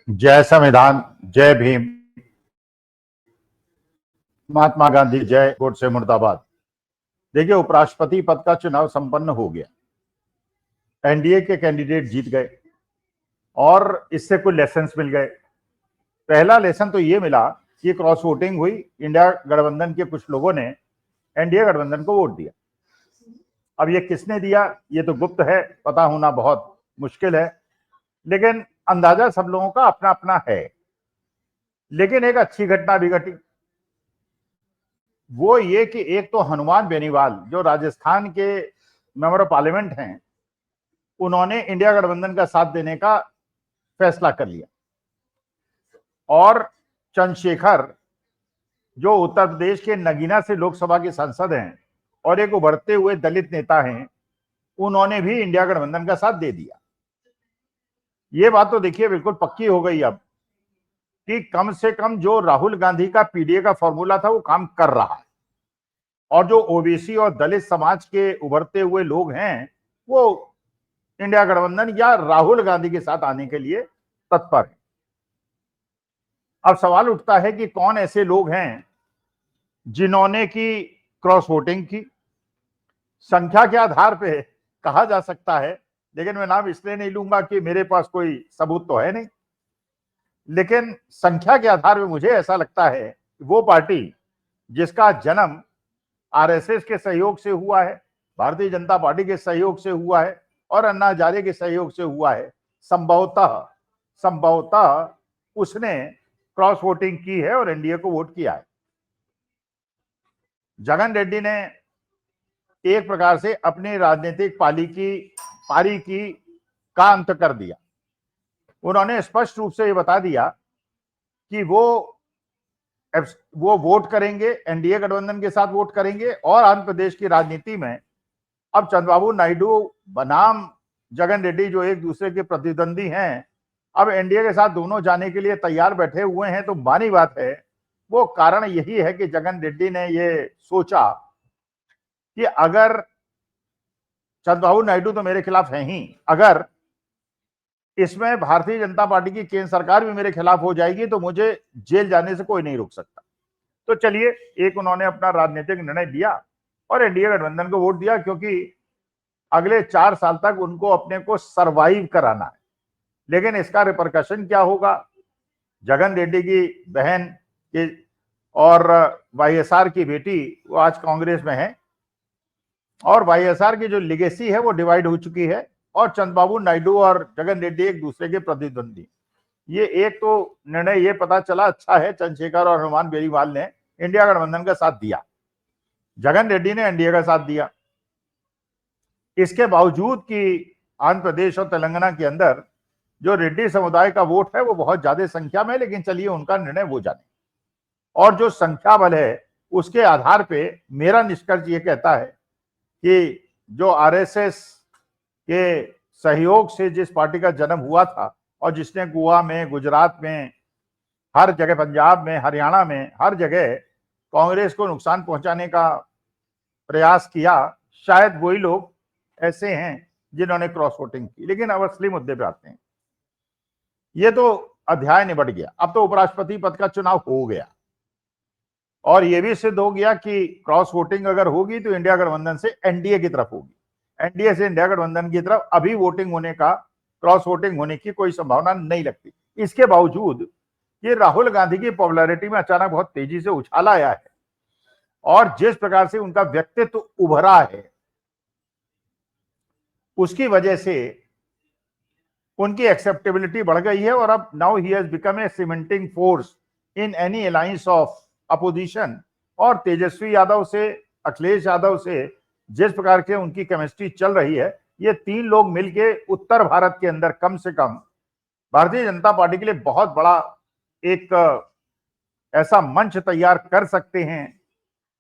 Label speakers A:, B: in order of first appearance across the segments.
A: जय संविधान, जय भीम, महात्मा गांधी जय, गोडसे मुर्दाबाद। देखिए, उपराष्ट्रपति पद का चुनाव संपन्न हो गया। एनडीए के कैंडिडेट जीत गए और इससे कुछ लेसन्स मिल गए। पहला लेसन तो ये मिला कि क्रॉस वोटिंग हुई, इंडिया गठबंधन के कुछ लोगों ने एनडीए गठबंधन को वोट दिया। अब ये किसने दिया ये तो गुप्त है, पता होना बहुत मुश्किल है, लेकिन अंदाजा सब लोगों का अपना अपना है। लेकिन एक अच्छी घटना भी घटी, वो ये कि एक तो हनुमान बेनीवाल जो राजस्थान के मेंबर ऑफ पार्लियामेंट हैं, उन्होंने इंडिया गठबंधन का साथ देने का फैसला कर लिया। और चंद्रशेखर जो उत्तर प्रदेश के नगीना से लोकसभा के सांसद हैं और एक उभरते हुए दलित नेता हैं, उन्होंने भी इंडिया गठबंधन का साथ दे दिया। ये बात तो देखिए बिल्कुल पक्की हो गई अब कि कम से कम जो राहुल गांधी का पीडीए का फॉर्मूला था वो काम कर रहा है, और जो ओबीसी और दलित समाज के उभरते हुए लोग हैं वो इंडिया गठबंधन या राहुल गांधी के साथ आने के लिए तत्पर है। अब सवाल उठता है कि कौन ऐसे लोग हैं जिन्होंने की क्रॉस वोटिंग की। संख्या के आधार पे कहा जा सकता है, लेकिन मैं नाम इसलिए नहीं लूंगा कि मेरे पास कोई सबूत तो है नहीं, लेकिन संख्या के आधार पे मुझे ऐसा लगता है कि वो पार्टी जिसका जन्म आरएसएस के सहयोग से हुआ है, भारतीय जनता पार्टी के सहयोग से हुआ है और अन्ना हजारे के सहयोग से हुआ है, संभवतः उसने क्रॉस वोटिंग की है और एनडीए को वोट किया है। जगन रेड्डी ने एक प्रकार से अपनी राजनीतिक पारी की का अंत कर दिया। उन्होंने स्पष्ट रूप से ये बता दिया कि वो वोट करेंगे, एनडीए गठबंधन के साथ वोट करेंगे, और आंध्र प्रदेश की राजनीति में अब चंद्रबाबू नायडू बनाम जगन रेड्डी जो एक दूसरे के प्रतिद्वंदी हैं, अब एनडीए के साथ दोनों जाने के लिए तैयार बैठे हुए हैं। तो मानी बात है, वो कारण यही है कि जगन रेड्डी ने ये सोचा कि अगर चंद्रबाबू नायडू तो मेरे खिलाफ है ही, अगर इसमें भारतीय जनता पार्टी की केंद्र सरकार भी मेरे खिलाफ हो जाएगी तो मुझे जेल जाने से कोई नहीं रोक सकता। तो चलिए, एक उन्होंने अपना राजनीतिक निर्णय दिया और एनडीए गठबंधन को वोट दिया, क्योंकि अगले 4 साल तक उनको अपने को सरवाइव कराना है। लेकिन इसका रिपरकशन क्या होगा? जगन रेड्डी की बहन के और वाईएसआर की बेटी वो आज कांग्रेस में है, और वाईएसआर की जो लिगेसी है वो डिवाइड हो चुकी है, और चंद्रबाबू नायडू और जगन रेड्डी एक दूसरे के प्रतिद्वंदी। ये एक तो निर्णय ये पता चला अच्छा है, चंद्रशेखर और हनुमान बेनीवाल ने इंडिया गठबंधन का साथ दिया, जगन रेड्डी ने एनडीए का साथ दिया। इसके बावजूद कि आंध्र प्रदेश और तेलंगाना के अंदर जो रेड्डी समुदाय का वोट है वो बहुत ज्यादा संख्या में, लेकिन चलिए उनका निर्णय वो जाने। और जो संख्या बल है उसके आधार पे मेरा निष्कर्ष ये कहता है कि जो आरएसएस के सहयोग से जिस पार्टी का जन्म हुआ था और जिसने गोवा में, गुजरात में, हर जगह, पंजाब में, हरियाणा में, हर जगह कांग्रेस को नुकसान पहुंचाने का प्रयास किया, शायद वही लोग ऐसे हैं जिन्होंने क्रॉस वोटिंग की। लेकिन अब असली मुद्दे पे आते हैं। ये तो अध्याय निबट गया, अब तो उपराष्ट्रपति पद का चुनाव हो गया और यह भी सिद्ध हो गया कि क्रॉस वोटिंग अगर होगी तो इंडिया गठबंधन से एनडीए की तरफ होगी, एनडीए से इंडिया गठबंधन की तरफ अभी वोटिंग होने का, क्रॉस वोटिंग होने की कोई संभावना नहीं लगती। इसके बावजूद ये राहुल गांधी की पॉपुलैरिटी में अचानक बहुत तेजी से उछाल आया है, और जिस प्रकार से उनका व्यक्तित्व उभरा है उसकी वजह से उनकी एक्सेप्टेबिलिटी बढ़ गई है। और अब now he has become a cementing force in any alliance of opposition. और तेजस्वी यादव से, अखिलेश यादव से जिस प्रकार के उनकी केमिस्ट्री चल रही है, ये 3 लोग मिलके उत्तर भारत के अंदर कम से कम भारतीय जनता पार्टी के लिए बहुत बड़ा एक ऐसा मंच तैयार कर सकते हैं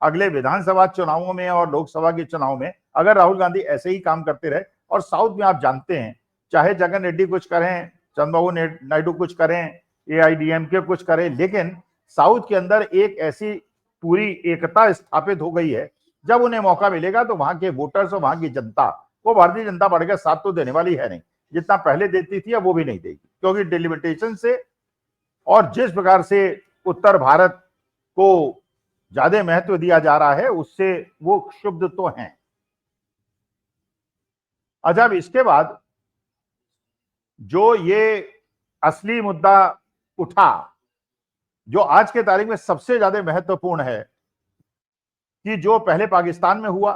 A: अगले विधानसभा चुनावों में और लोकसभा के चुनाव में, अगर राहुल गांधी ऐसे ही काम करते रहे। और साउथ में आप जानते हैं, चाहे जगन रेड्डी कुछ करें, चंद्रबाबू नायडू कुछ करें, एआईडीएमके कुछ करें, लेकिन साउथ के अंदर एक ऐसी पूरी एकता स्थापित हो गई है, जब उन्हें मौका मिलेगा तो वहां के वोटर्स और वहां की जनता वो भारतीय जनता पार्टी का साथ तो देने वाली है नहीं, जितना पहले देती थी अब वो भी नहीं देगी, क्योंकि डिलिमिटेशन से और जिस प्रकार से उत्तर भारत को ज्यादा महत्व दिया जा रहा है उससे वो क्षुब्ध तो हैं। अच्छा, इसके बाद जो ये असली मुद्दा उठा, जो आज के तारीख में सबसे ज्यादा महत्वपूर्ण है, कि जो पहले पाकिस्तान में हुआ,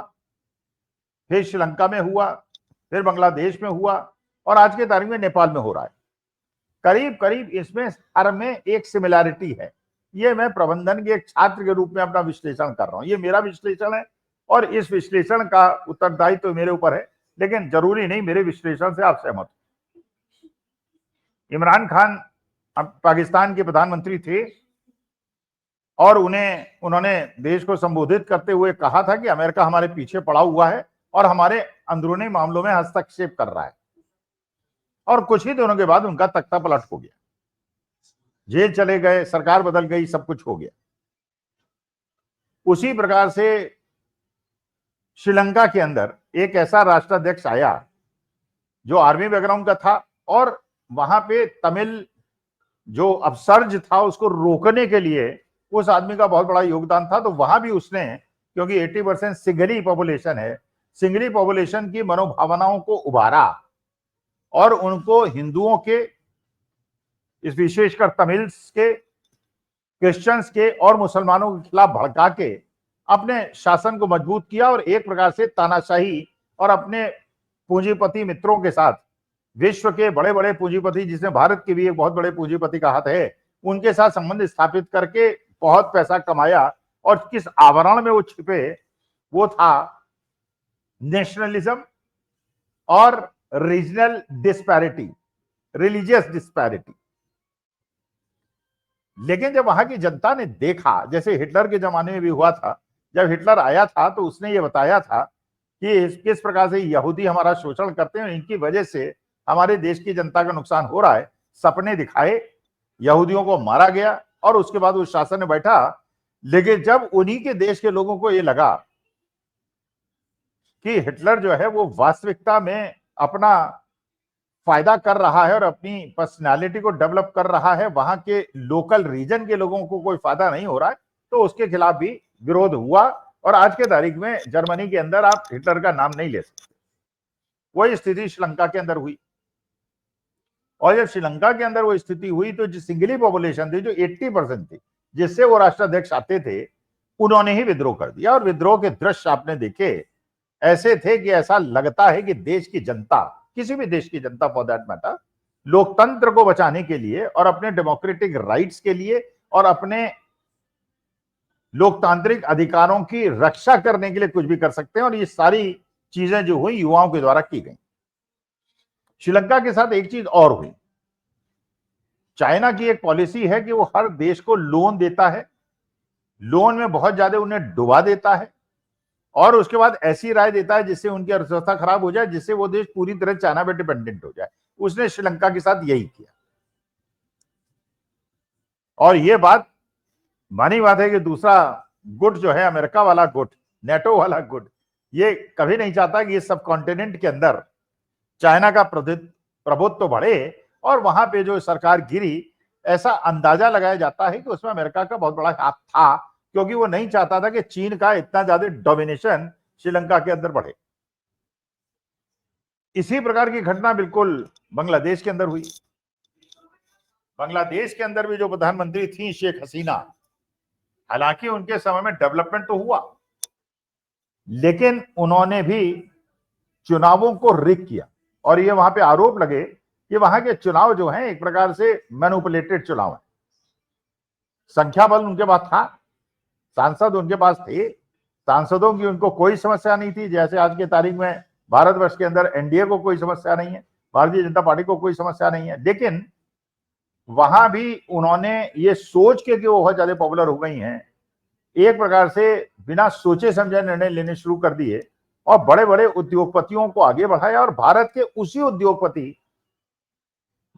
A: फिर श्रीलंका में हुआ, फिर बांग्लादेश में हुआ और आज के तारीख में नेपाल में हो रहा है। करीब करीब इसमें हर में एक सिमिलैरिटी है। ये मैं प्रबंधन के एक छात्र के रूप में अपना विश्लेषण कर रहा हूं, ये मेरा विश्लेषण है और इस विश्लेषण का उत्तरदायित्व तो मेरे ऊपर है, लेकिन जरूरी नहीं मेरे विश्लेषण से आप सहमत हो। इमरान खान पाकिस्तान के प्रधानमंत्री थे और उन्होंने देश को संबोधित करते हुए कहा था कि अमेरिका हमारे पीछे पड़ा हुआ है और हमारे अंदरूनी मामलों में हस्तक्षेप कर रहा है। और कुछ ही दिनों के बाद उनका तख्ता पलट हो गया, जेल चले गए, सरकार बदल गई, सब कुछ हो गया। उसी प्रकार से श्रीलंका के अंदर एक ऐसा राष्ट्राध्यक्ष आया जो आर्मी बैकग्राउंड का था और वहां पे तमिल जो अपसर्ज था उसको रोकने के लिए उस आदमी का बहुत बड़ा योगदान था। तो वहां भी उसने, क्योंकि 80% सिंगली पॉपुलेशन है, सिंगली पॉपुलेशन की मनोभावनाओं को उभारा और उनको हिंदुओं के, इस विशेषकर तमिल्स के, क्रिश्चियंस के और मुसलमानों के खिलाफ भड़का के अपने शासन को मजबूत किया और एक प्रकार से तानाशाही और अपने पूंजीपति मित्रों के साथ, विश्व के बड़े बड़े पूंजीपति जिसमें भारत के भी एक बहुत बड़े पूंजीपति का हाथ है, उनके साथ संबंध स्थापित करके बहुत पैसा कमाया। और किस आवरण में वो छिपे, वो था नेशनलिज्म और रीजनल डिस्पैरिटी, रिलीजियस डिस्पैरिटी। लेकिन जब वहां की जनता ने देखा, जैसे हिटलर के जमाने में भी हुआ था, जब हिटलर आया था तो उसने ये बताया था कि किस प्रकार से यहूदी हमारा शोषण करते हैं, इनकी वजह से हमारे देश की जनता का नुकसान हो रहा है। सपने दिखाए, यहूदियों को मारा गया और उसके बाद उस शासन में बैठा। लेकिन जब उन्हीं के देश के लोगों को ये लगा कि हिटलर जो है वो वास्तविकता में अपना फायदा कर रहा है और अपनी पर्सनालिटी को डेवलप कर रहा है, वहां के लोकल रीजन के लोगों को कोई फायदा नहीं हो रहा है, तो उसके खिलाफ भी विरोध हुआ। और आज के तारीख में जर्मनी के अंदर आप हिटलर का नाम नहीं ले सकते। वही स्थिति श्रीलंका के अंदर हुई। और जब श्रीलंका के अंदर वो स्थिति हुई तो जो सिंगली पॉपुलेशन थी, जो 80% थी, जिससे वो राष्ट्राध्यक्ष आते थे, उन्होंने ही विद्रोह कर दिया। और विद्रोह के दृश्य आपने देखे, ऐसे थे कि ऐसा लगता है कि देश की जनता, किसी भी देश की जनता फॉर दैट मैटर, लोकतंत्र को बचाने के लिए और अपने डेमोक्रेटिक राइट्स के लिए और अपने लोकतांत्रिक अधिकारों की रक्षा करने के लिए कुछ भी कर सकते हैं। और ये सारी चीजें जो हुई युवाओं के द्वारा की गई। श्रीलंका के साथ एक चीज और हुई, चाइना की एक पॉलिसी है कि वो हर देश को लोन देता है, लोन में बहुत ज्यादा उन्हें डुबा देता है और उसके बाद ऐसी राय देता है जिससे उनकी अर्थव्यवस्था खराब हो जाए, जिससे वो देश पूरी तरह चाइना पे डिपेंडेंट हो जाए। उसने श्रीलंका के साथ यही किया। और ये बात मानी बात है कि दूसरा गुट जो है, अमेरिका वाला गुट, नेटो वाला गुट, ये कभी नहीं चाहता कि इस सब कॉन्टिनेंट के अंदर चाइना का प्रभुत्व तो बढ़े और वहां पे जो सरकार गिरी, ऐसा अंदाजा लगाया जाता है कि उसमें अमेरिका का बहुत बड़ा हाथ था, क्योंकि वो नहीं चाहता था कि चीन का इतना ज्यादा डोमिनेशन श्रीलंका के अंदर बढ़े। इसी प्रकार की घटना बिल्कुल बांग्लादेश के अंदर हुई। बांग्लादेश के अंदर भी जो प्रधानमंत्री थी शेख हसीना, हालांकि उनके समय में डेवलपमेंट तो हुआ, लेकिन उन्होंने भी चुनावों को रिग किया। और ये वहां पे आरोप लगे कि वहां के चुनाव जो हैं एक प्रकार से मैनिपुलेटेड चुनाव है। संख्या बल उनके पास था, सांसद उनके पास थे, सांसदों की उनको कोई समस्या नहीं थी। जैसे आज की तारीख में भारतवर्ष के अंदर एनडीए को कोई समस्या नहीं है, भारतीय जनता पार्टी को कोई समस्या नहीं है, लेकिन वहां भी उन्होंने ये सोच के कि वो बहुत ज्यादा पॉपुलर हो गई हैं, एक प्रकार से बिना सोचे समझे निर्णय लेने शुरू कर दिए और बड़े बड़े उद्योगपतियों को आगे बढ़ाया। और भारत के उसी उद्योगपति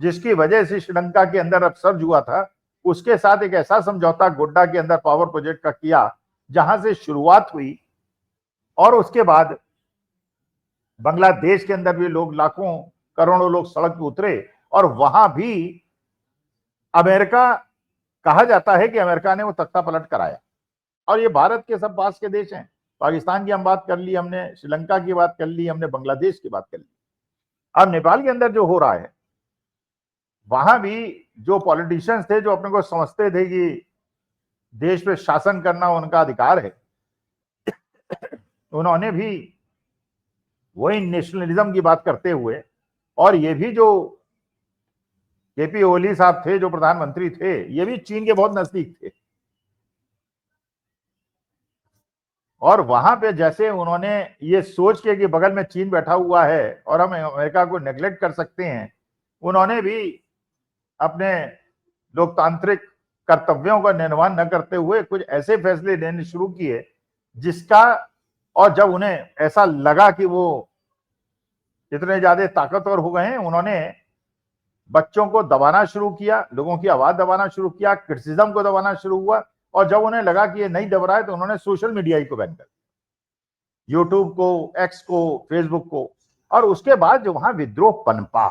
A: जिसकी वजह से श्रीलंका के अंदर अपसर्ज हुआ था, उसके साथ एक ऐसा समझौता गोड्डा के अंदर पावर प्रोजेक्ट का किया, जहां से शुरुआत हुई। और उसके बाद बांग्लादेश के अंदर भी लोग, लाखों करोड़ों लोग सड़क पर उतरे और वहां भी अमेरिका, कहा जाता है कि अमेरिका ने वो तख्ता पलट कराया, और ये भारत के सब पास के देश हैं। पाकिस्तान की हम बात कर ली हमने, श्रीलंका की बात कर ली हमने, बांग्लादेश की बात कर ली। अब नेपाल के अंदर जो हो रहा है, वहां भी जो पॉलिटिशियंस थे, जो अपने को समझते थे कि देश पे शासन करना उनका अधिकार है, उन्होंने भी वही नेशनलिज्म की बात करते हुए, और ये भी जो केपी ओली साहब थे जो प्रधानमंत्री थे, ये भी चीन के बहुत नजदीक थे, और वहां पे जैसे उन्होंने ये सोच के कि बगल में चीन बैठा हुआ है और हम अमेरिका को नेग्लेक्ट कर सकते हैं, उन्होंने भी अपने लोकतांत्रिक कर्तव्यों का निर्वहन न करते हुए कुछ ऐसे फैसले लेने शुरू किए जिसका, और जब उन्हें ऐसा लगा कि वो इतने ज्यादा ताकतवर हो गए हैं, उन्होंने बच्चों को दबाना शुरू किया, लोगों की आवाज दबाना शुरू किया, क्रिटिसिज्म को दबाना शुरू हुआ, और जब उन्हें लगा कि ये नहीं दब रहा है तो उन्होंने सोशल मीडिया ही को बैन कर दिया, यूट्यूब को, एक्स को, फेसबुक को। और उसके बाद जो वहां विद्रोह पनपा,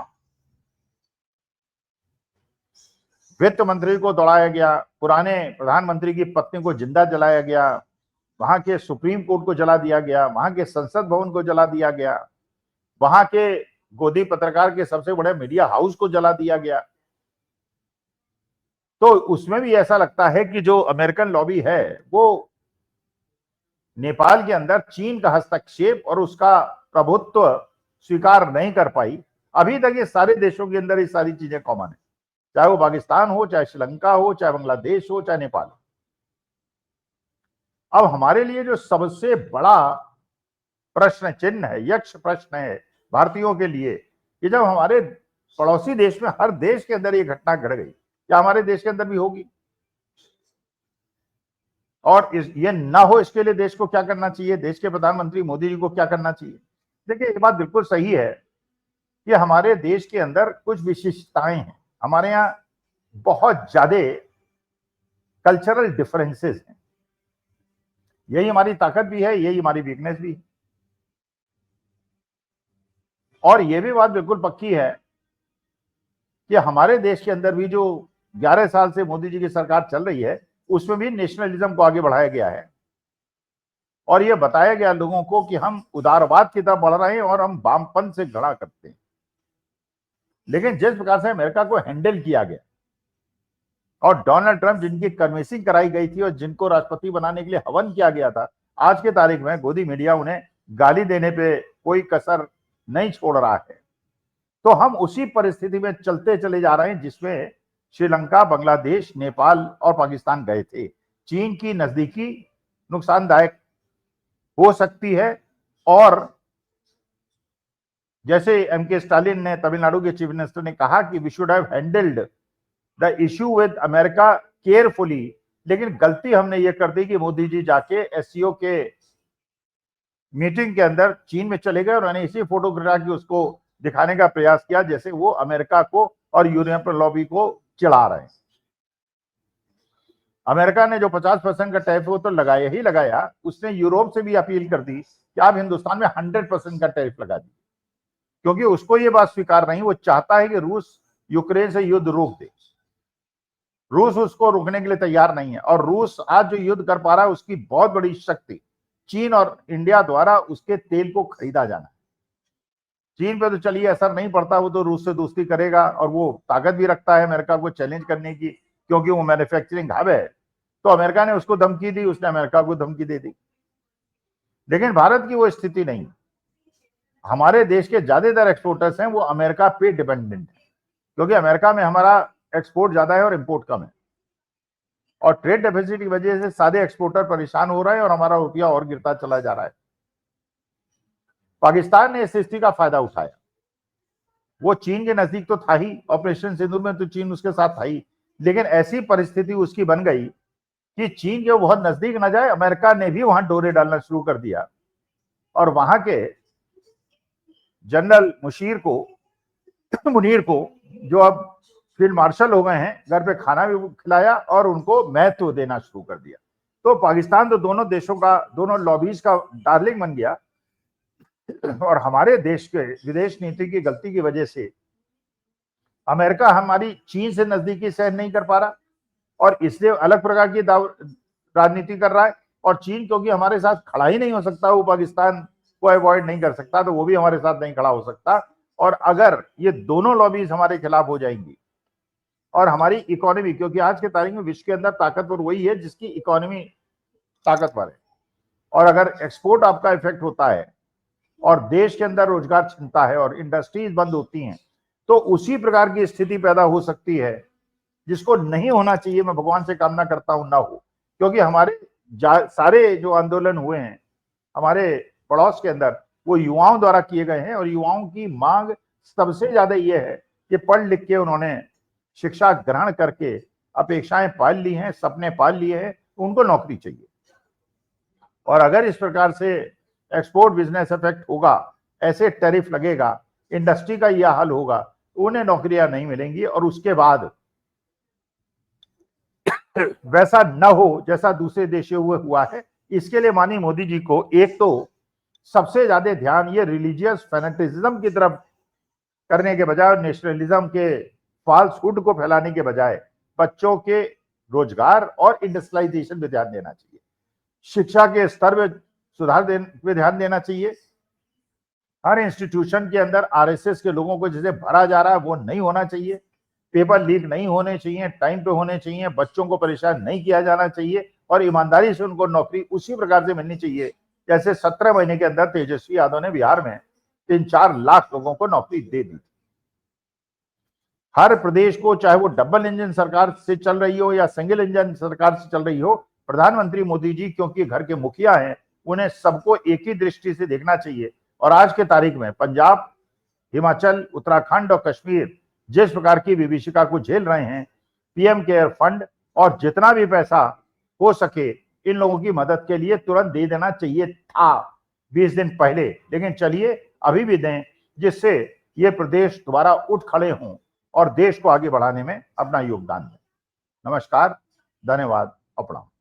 A: वित्त मंत्री को दौड़ाया गया, पुराने प्रधानमंत्री की पत्नी को जिंदा जलाया गया, वहां के सुप्रीम कोर्ट को जला दिया गया, वहां के संसद भवन को जला दिया गया, वहां के गोदी पत्रकार के सबसे बड़े मीडिया हाउस को जला दिया गया। तो उसमें भी ऐसा लगता है कि जो अमेरिकन लॉबी है वो नेपाल के अंदर चीन का हस्तक्षेप और उसका प्रभुत्व स्वीकार नहीं कर पाई। अभी तक ये सारे देशों के अंदर ये सारी चीजें कॉमन है, चाहे वो पाकिस्तान हो, चाहे श्रीलंका हो, चाहे बांग्लादेश हो, चाहे नेपाल हो। अब हमारे लिए जो सबसे बड़ा प्रश्न चिन्ह है, यक्ष प्रश्न है भारतीयों के लिए, कि जब हमारे पड़ोसी देश में, हर देश के अंदर ये घटना घट गई, क्या हमारे देश के अंदर भी होगी? और ये ना हो इसके लिए देश को क्या करना चाहिए, देश के प्रधानमंत्री मोदी जी को क्या करना चाहिए? देखिए, ये बात बिल्कुल सही है कि हमारे देश के अंदर कुछ विशिष्टताएं हैं, हमारे यहाँ बहुत ज्यादा कल्चरल डिफरेंसेस हैं। यही हमारी ताकत भी है, यही हमारी वीकनेस भी है। और ये भी बात बिल्कुल पक्की है कि हमारे देश के अंदर भी जो 11 साल से मोदी जी की सरकार चल रही है, उसमें भी नेशनलिज्म को आगे बढ़ाया गया है, और यह बताया गया लोगों को कि हम उदारवाद की तरफ बढ़ रहे हैं और हम वामपंथ से घड़ा करते हैं। लेकिन जिस प्रकार से अमेरिका को हैंडल किया गया, और डोनाल्ड ट्रंप जिनकी कन्विंसिंग कराई गई थी और जिनको राष्ट्रपति बनाने के लिए हवन किया गया था, आज के तारीख में गोदी मीडिया उन्हें गाली देने पे कोई कसर नहीं छोड़ रहा है। तो हम उसी परिस्थिति में चलते चले जा रहे हैं जिसमें श्रीलंका, बांग्लादेश, नेपाल और पाकिस्तान गए थे। चीन की नजदीकी नुकसानदायक हो सकती है, और जैसे एम.के. स्टालिन ने, तमिलनाडु के चीफ मिनिस्टर ने कहा कि we should have handled the issue with America carefully, लेकिन गलती हमने ये कर दी कि मोदी जी जाके एससीओ के मीटिंग के अंदर चीन में चले गए और उन्होंने इसी फोटोग्राफ की उसको दिखाने का प्रयास किया जैसे वो अमेरिका को और यूरोपियन लॉबी को चिढ़ा रहे हैं। अमेरिका ने जो 50% का टैरिफ वो तो लगाया ही लगाया, उसने यूरोप से भी अपील कर दी कि आप हिंदुस्तान में 100% का टैरिफ लगा दी, क्योंकि उसको ये बात स्वीकार नहीं, वो चाहता है कि रूस यूक्रेन से युद्ध रोक दे। रूस उसको रोकने के लिए तैयार नहीं है, और रूस आज जो युद्ध कर पा रहा है उसकी बहुत बड़ी शक्ति चीन और इंडिया द्वारा उसके तेल को खरीदा जाना है। चीन पे तो चलिए असर नहीं पड़ता, वो तो रूस से दोस्ती करेगा, और वो ताकत भी रखता है अमेरिका को चैलेंज करने की, क्योंकि वो मैन्युफैक्चरिंग हब है। तो अमेरिका ने उसको धमकी दी, उसने अमेरिका को धमकी दे दी। लेकिन भारत की वो स्थिति नहीं। हमारे देश के ज्यादातर एक्सपोर्टर्स हैं वो अमेरिका पे डिपेंडेंट है, क्योंकि अमेरिका में हमारा एक्सपोर्ट ज्यादा है और इंपोर्ट कम है, और ट्रेड डेफिसिट की वजह से सारे एक्सपोर्टर परेशान हो रहे हैं और हमारा रुपया और गिरता चला जा रहा है। पाकिस्तान ने इस स्थिति का फायदा उठाया, वो चीन के नजदीक तो था ही, ऑपरेशन सिंदूर में तो चीन उसके साथ था ही, लेकिन ऐसी परिस्थिति उसकी बन गई कि चीन के बहुत नजदीक न जाए, अमेरिका ने भी वहां डोरे डालना शुरू कर दिया, और वहां के जनरल मुनीर को जो अब फील्ड मार्शल हो गए हैं, घर पे खाना भी खिलाया और उनको महत्व देना शुरू कर दिया। तो पाकिस्तान तो दोनों देशों का, दोनों लॉबीज का डार्लिंग बन गया, और हमारे देश के विदेश नीति की गलती की वजह से अमेरिका हमारी चीन से नजदीकी सहन नहीं कर पा रहा और इसलिए अलग प्रकार की राजनीति कर रहा है। और चीन क्योंकि हमारे साथ खड़ा ही नहीं हो सकता, वो पाकिस्तान को अवॉइड नहीं कर सकता, तो वो भी हमारे साथ नहीं खड़ा हो सकता। और अगर ये दोनों लॉबीज हमारे खिलाफ हो जाएंगी और हमारी इकोनॉमी, क्योंकि आज के तारीख में विश्व के अंदर ताकतवर वही है जिसकी इकोनॉमी ताकतवर है, और अगर एक्सपोर्ट आपका इफेक्ट होता है और देश के अंदर रोजगार छिनता है और इंडस्ट्रीज बंद होती हैं, तो उसी प्रकार की स्थिति पैदा हो सकती है जिसको नहीं होना चाहिए। मैं भगवान से कामना करता हूं ना हो, क्योंकि हमारे सारे जो आंदोलन हुए हैं हमारे पड़ोस के अंदर वो युवाओं द्वारा किए गए हैं, और युवाओं की मांग सबसे ज्यादा ये है कि पढ़ लिख के उन्होंने शिक्षा ग्रहण करके अपेक्षाएं पाल ली हैं, सपने पाल लिए हैं, तो उनको नौकरी चाहिए। और अगर इस प्रकार से एक्सपोर्ट बिजनेस इफेक्ट होगा, ऐसे टैरिफ लगेगा, इंडस्ट्री का यह हाल होगा, तो उन्हें नौकरियां नहीं मिलेंगी। और उसके बाद वैसा न हो जैसा दूसरे देशों में हुआ है। इसके लिए माननीय मोदी जी को एक तो सबसे ज्यादा ध्यान ये रिलीजियस फैनेटिज्म की तरफ करने के बजाय, नेशनलिज्म के फॉल्सहुड को फैलाने के बजाय बच्चों के रोजगार और इंडस्ट्रियलाइजेशन पे ध्यान देना चाहिए, शिक्षा के स्तर में सुधार पे ध्यान देना चाहिए। हर इंस्टीट्यूशन के अंदर आरएसएस के लोगों को जैसे भरा जा रहा है वो नहीं होना चाहिए, पेपर लीक नहीं होने चाहिए, टाइम पे होने चाहिए, बच्चों को परेशान नहीं किया जाना चाहिए, और ईमानदारी से उनको नौकरी उसी प्रकार से मिलनी चाहिए जैसे 17 महीने के अंदर तेजस्वी यादव ने बिहार में 3-4 लाख लोगों को नौकरी दे दी। हर प्रदेश को, चाहे वो डबल इंजन सरकार से चल रही हो या सिंगल इंजन सरकार से चल रही हो, प्रधानमंत्री मोदी जी क्योंकि घर के मुखिया हैं, उन्हें सबको एक ही दृष्टि से देखना चाहिए। और आज के तारीख में पंजाब, हिमाचल, उत्तराखंड और कश्मीर जिस प्रकार की विभीषिका को झेल रहे हैं, पीएम केयर फंड और जितना भी पैसा हो सके इन लोगों की मदद के लिए तुरंत दे देना चाहिए था 20 दिन पहले, लेकिन चलिए अभी भी दें, जिससे ये प्रदेश दोबारा उठ खड़े हों और देश को आगे बढ़ाने में अपना योगदान दें। नमस्कार, धन्यवाद, प्रणाम।